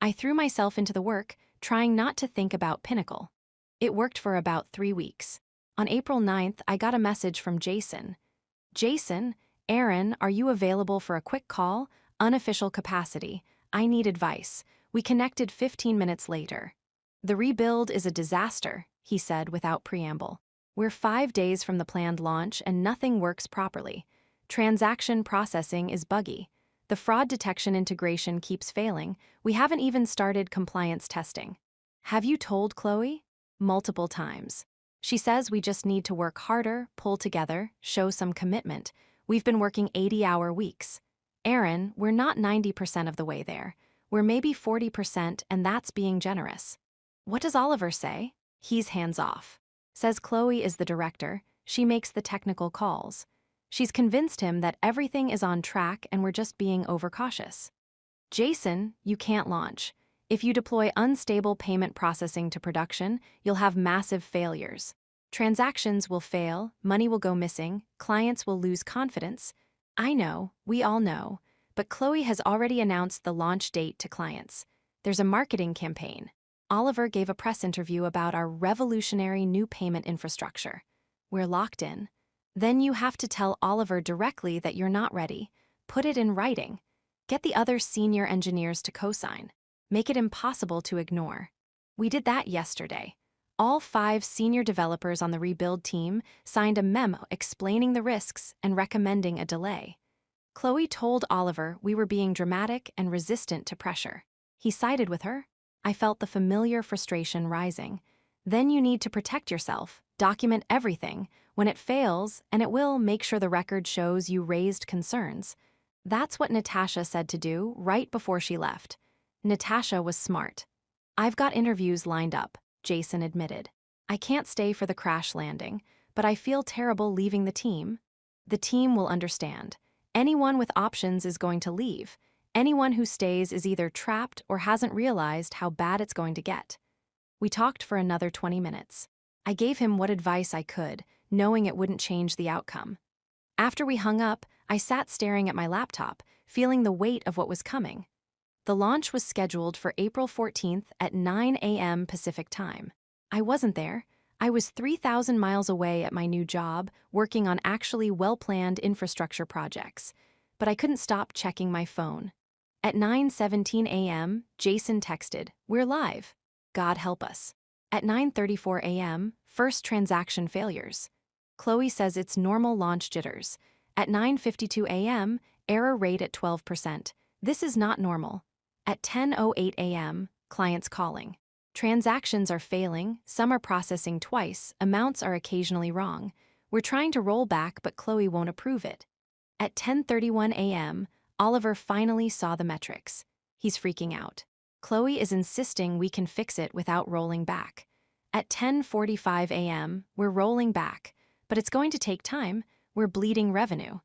I threw myself into the work, trying not to think about Pinnacle. It worked for about 3 weeks. On April 9th, I got a message from Jason. Jason, Aaron, are you available for a quick call? Unofficial capacity. I need advice. We connected 15 minutes later. The rebuild is a disaster, he said without preamble. We're 5 days from the planned launch and nothing works properly. Transaction processing is buggy. The fraud detection integration keeps failing. We haven't even started compliance testing. Have you told Chloe? Multiple times. She says we just need to work harder, pull together, show some commitment. We've been working 80-hour weeks. Aaron, we're not 90% of the way there. We're maybe 40%, and that's being generous. What does Oliver say? He's hands off. Says Chloe is the director. She makes the technical calls. She's convinced him that everything is on track and we're just being overcautious. Jason, you can't launch. If you deploy unstable payment processing to production, you'll have massive failures. Transactions will fail, money will go missing, clients will lose confidence. I know, we all know, but Chloe has already announced the launch date to clients. There's a marketing campaign. Oliver gave a press interview about our revolutionary new payment infrastructure. We're locked in. Then you have to tell Oliver directly that you're not ready. Put it in writing. Get the other senior engineers to co-sign. Make it impossible to ignore. We did that yesterday. All 5 senior developers on the rebuild team signed a memo explaining the risks and recommending a delay. Chloe told Oliver we were being dramatic and resistant to pressure. He sided with her. I felt the familiar frustration rising. Then you need to protect yourself, document everything. When it fails, and it will, make sure the record shows you raised concerns. That's what Natasha said to do right before she left. Natasha was smart. I've got interviews lined up, Jason admitted. I can't stay for the crash landing, but I feel terrible leaving the team. The team will understand. Anyone with options is going to leave. Anyone who stays is either trapped or hasn't realized how bad it's going to get. We talked for another 20 minutes. I gave him what advice I could, knowing it wouldn't change the outcome. After we hung up, I sat staring at my laptop, feeling the weight of what was coming. The launch was scheduled for April 14th at 9 a.m. Pacific time. I wasn't there. I was 3,000 miles away at my new job, working on actually well-planned infrastructure projects. But I couldn't stop checking my phone. At 9:17 a.m., Jason texted, "We're live. God help us." At 9:34 a.m., first transaction failures. Chloe says it's normal launch jitters. At 9:52 a.m., error rate at 12%. This is not normal. At 10:08 a.m., clients calling. Transactions are failing, some are processing twice, amounts are occasionally wrong. We're trying to roll back, but Chloe won't approve it. At 10:31 a.m., Oliver finally saw the metrics. He's freaking out. Chloe is insisting we can fix it without rolling back. At 10:45 a.m., we're rolling back, but it's going to take time. We're bleeding revenue.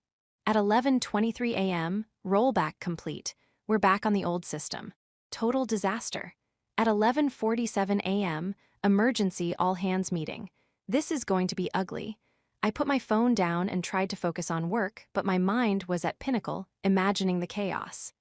At 11:23 a.m., rollback complete. We're back on the old system. Total disaster. At 11:47 a.m., emergency all-hands meeting. This is going to be ugly. I put my phone down and tried to focus on work, but my mind was at Pinnacle, imagining the chaos.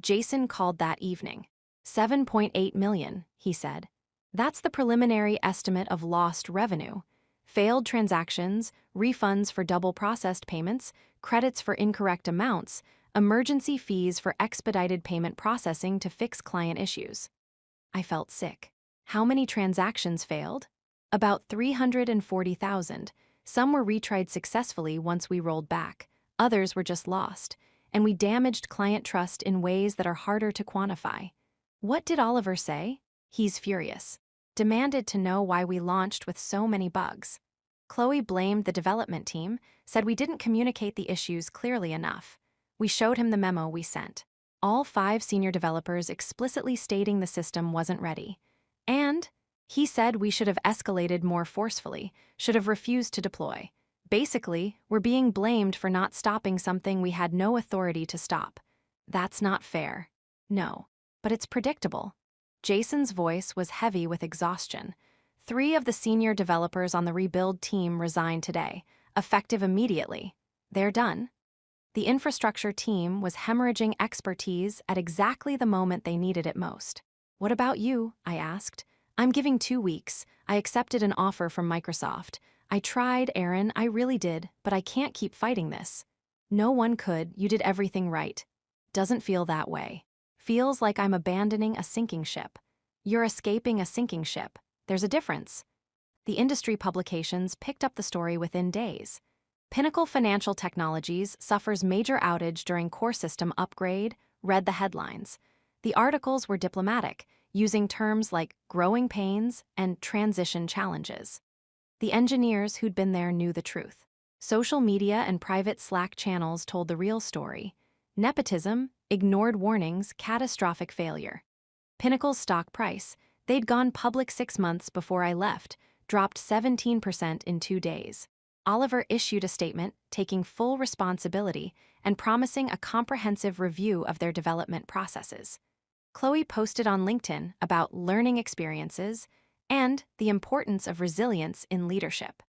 Jason called that evening. 7.8 million, he said. That's the preliminary estimate of lost revenue. Failed transactions, refunds for double processed payments, credits for incorrect amounts, emergency fees for expedited payment processing to fix client issues. I felt sick. How many transactions failed? About 340,000. Some were retried successfully once we rolled back. Others were just lost. And we damaged client trust in ways that are harder to quantify. What did Oliver say? He's furious. Demanded to know why we launched with so many bugs. Chloe blamed the development team, said we didn't communicate the issues clearly enough. We showed him the memo we sent. All 5 senior developers explicitly stating the system wasn't ready. And he said we should have escalated more forcefully, should have refused to deploy. Basically, we're being blamed for not stopping something we had no authority to stop. That's not fair. No. But it's predictable. Jason's voice was heavy with exhaustion. 3 of the senior developers on the rebuild team resigned today, effective immediately. They're done. The infrastructure team was hemorrhaging expertise at exactly the moment they needed it most. What about you? I asked. I'm giving 2 weeks. I accepted an offer from Microsoft. I tried, Aaron, I really did, but I can't keep fighting this. No one could, you did everything right. Doesn't feel that way. Feels like I'm abandoning a sinking ship. You're escaping a sinking ship. There's a difference. The industry publications picked up the story within days. Pinnacle Financial Technologies suffers major outage during core system upgrade, read the headlines. The articles were diplomatic, using terms like growing pains and transition challenges. The engineers who'd been there knew the truth. Social media and private Slack channels told the real story. Nepotism, ignored warnings, catastrophic failure. Pinnacle's stock price, they'd gone public 6 months before I left, dropped 17% in 2 days. Oliver issued a statement taking full responsibility and promising a comprehensive review of their development processes. Chloe posted on LinkedIn about learning experiences and the importance of resilience in leadership.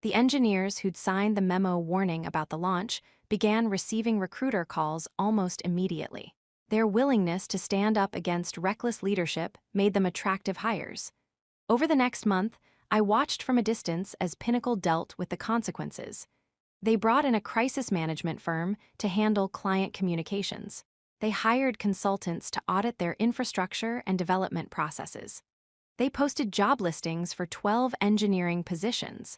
The engineers who'd signed the memo warning about the launch began receiving recruiter calls almost immediately. Their willingness to stand up against reckless leadership made them attractive hires. Over the next month, I watched from a distance as Pinnacle dealt with the consequences. They brought in a crisis management firm to handle client communications. They hired consultants to audit their infrastructure and development processes. They posted job listings for 12 engineering positions.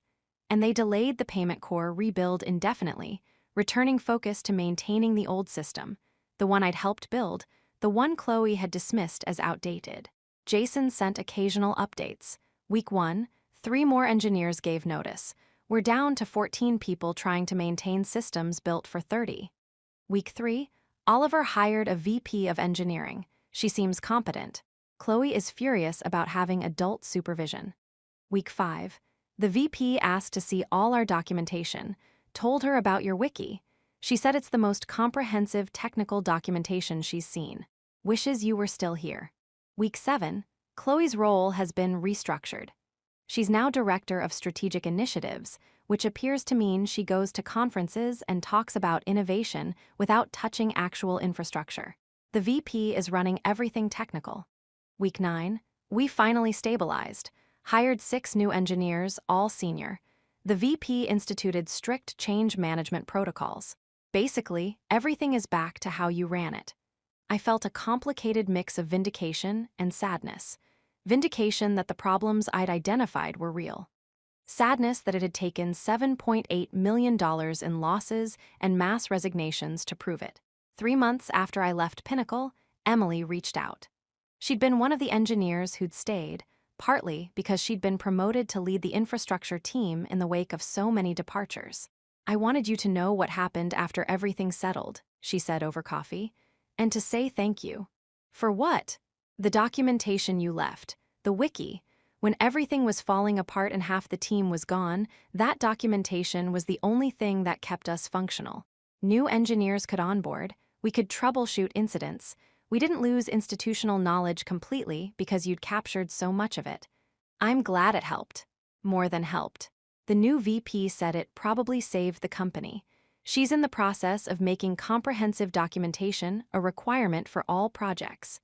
And they delayed the payment core rebuild indefinitely, returning focus to maintaining the old system, the one I'd helped build, the one Chloe had dismissed as outdated. Jason sent occasional updates. Week 1, 3 more engineers gave notice. We're down to 14 people trying to maintain systems built for 30. Week 3, Oliver hired a VP of engineering. She seems competent. Chloe is furious about having adult supervision. Week 5, the VP asked to see all our documentation, told her about your wiki. She said it's the most comprehensive technical documentation she's seen. Wishes you were still here. Week 7, Chloe's role has been restructured. She's now Director of Strategic Initiatives, which appears to mean she goes to conferences and talks about innovation without touching actual infrastructure. The VP is running everything technical. Week 9, we finally stabilized. Hired 6 new engineers, all senior. The VP instituted strict change management protocols. Basically, everything is back to how you ran it. I felt a complicated mix of vindication and sadness. Vindication that the problems I'd identified were real. Sadness that it had taken $7.8 million in losses and mass resignations to prove it. 3 months after I left Pinnacle, Emily reached out. She'd been one of the engineers who'd stayed, partly because she'd been promoted to lead the infrastructure team in the wake of so many departures. I wanted you to know what happened after everything settled, she said over coffee, and to say thank you. For what? The documentation you left, the wiki. When everything was falling apart and half the team was gone, that documentation was the only thing that kept us functional. New engineers could onboard, we could troubleshoot incidents. We didn't lose institutional knowledge completely because you'd captured so much of it. I'm glad it helped. More than helped. The new VP said it probably saved the company. She's in the process of making comprehensive documentation a requirement for all projects.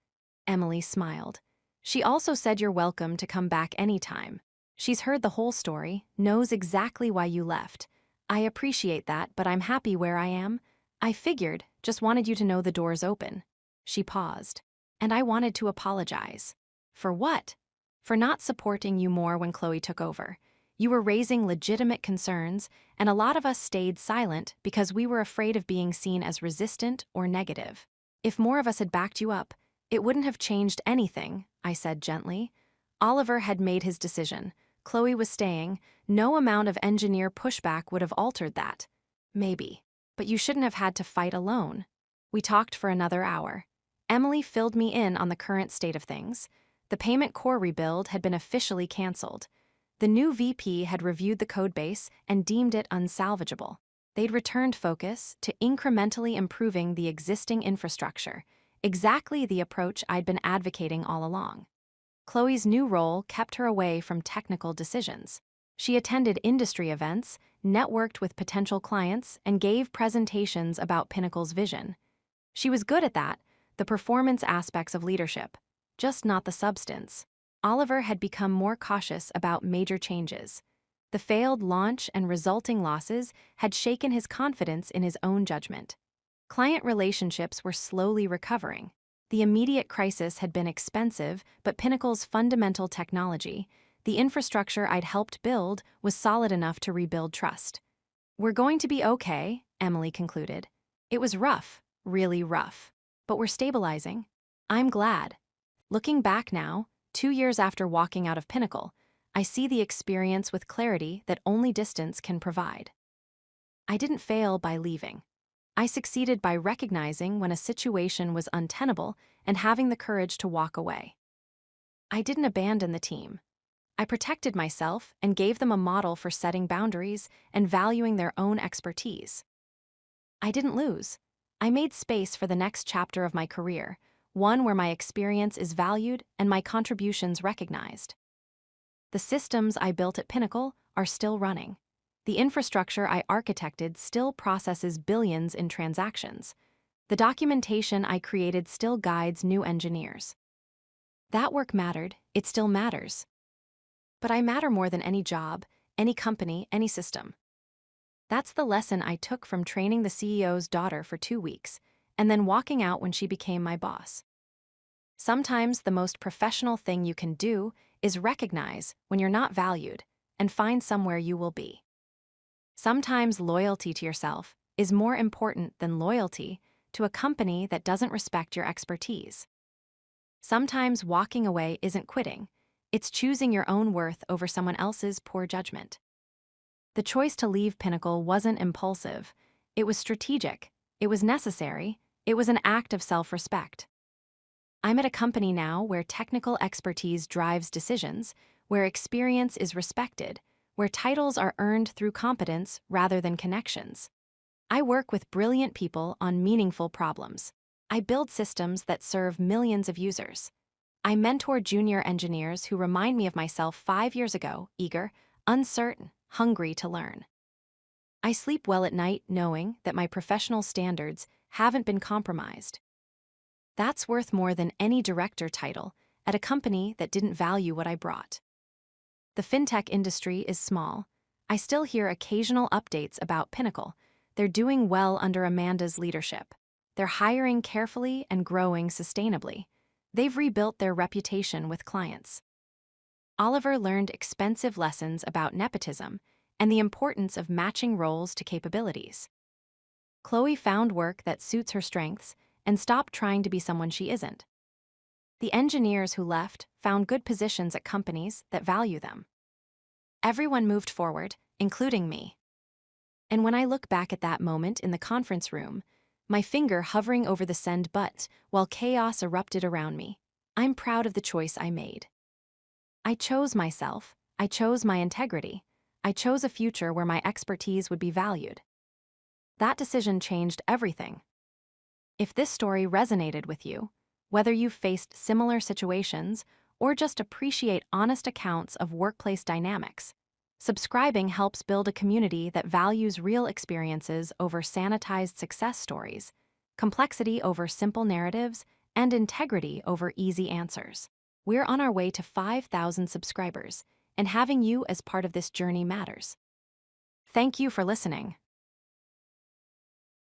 Emily smiled. She also said you're welcome to come back anytime. She's heard the whole story, knows exactly why you left. I appreciate that, but I'm happy where I am. I figured, just wanted you to know the door's open. She paused. And I wanted to apologize. For what? For not supporting you more when Chloe took over. You were raising legitimate concerns, and a lot of us stayed silent because we were afraid of being seen as resistant or negative. If more of us had backed you up, it wouldn't have changed anything, I said gently. Oliver had made his decision. Chloe was staying. No amount of engineer pushback would have altered that. Maybe. But you shouldn't have had to fight alone. We talked for another hour. Emily filled me in on the current state of things. The payment core rebuild had been officially canceled. The new VP had reviewed the codebase and deemed it unsalvageable. They'd returned focus to incrementally improving the existing infrastructure, exactly the approach I'd been advocating all along. Chloe's new role kept her away from technical decisions. She attended industry events, networked with potential clients, and gave presentations about Pinnacle's vision. She was good at that, the performance aspects of leadership, just not the substance. Oliver had become more cautious about major changes. The failed launch and resulting losses had shaken his confidence in his own judgment. Client relationships were slowly recovering. The immediate crisis had been expensive, but Pinnacle's fundamental technology, the infrastructure I'd helped build, was solid enough to rebuild trust. We're going to be okay, Emily concluded. It was rough, really rough, but we're stabilizing. I'm glad. Looking back now, 2 years after walking out of Pinnacle, I see the experience with clarity that only distance can provide. I didn't fail by leaving. I succeeded by recognizing when a situation was untenable and having the courage to walk away. I didn't abandon the team. I protected myself and gave them a model for setting boundaries and valuing their own expertise. I didn't lose. I made space for the next chapter of my career, one where my experience is valued and my contributions recognized. The systems I built at Pinnacle are still running. The infrastructure I architected still processes billions in transactions. The documentation I created still guides new engineers. That work mattered, it still matters. But I matter more than any job, any company, any system. That's the lesson I took from training the CEO's daughter for 2 weeks, and then walking out when she became my boss. Sometimes the most professional thing you can do is recognize when you're not valued and find somewhere you will be. Sometimes loyalty to yourself is more important than loyalty to a company that doesn't respect your expertise. Sometimes walking away isn't quitting, it's choosing your own worth over someone else's poor judgment. The choice to leave Pinnacle wasn't impulsive, it was strategic, it was necessary, it was an act of self-respect. I'm at a company now where technical expertise drives decisions, where experience is respected, where titles are earned through competence rather than connections. I work with brilliant people on meaningful problems. I build systems that serve millions of users. I mentor junior engineers who remind me of myself 5 years ago, eager, uncertain, hungry to learn. I sleep well at night knowing that my professional standards haven't been compromised. That's worth more than any director title at a company that didn't value what I brought. The fintech industry is small. I still hear occasional updates about Pinnacle. They're doing well under Amanda's leadership. They're hiring carefully and growing sustainably. They've rebuilt their reputation with clients. Oliver learned expensive lessons about nepotism and the importance of matching roles to capabilities. Chloe found work that suits her strengths and stopped trying to be someone she isn't. The engineers who left found good positions at companies that value them. Everyone moved forward, including me. And when I look back at that moment in the conference room, my finger hovering over the send button while chaos erupted around me, I'm proud of the choice I made. I chose myself, I chose my integrity, I chose a future where my expertise would be valued. That decision changed everything. If this story resonated with you, whether you've faced similar situations or just appreciate honest accounts of workplace dynamics, Subscribing helps build a community that values real experiences over sanitized success stories, complexity over simple narratives, and integrity over easy answers. We're on our way to 5,000 subscribers, and having you as part of this journey matters. Thank you for listening.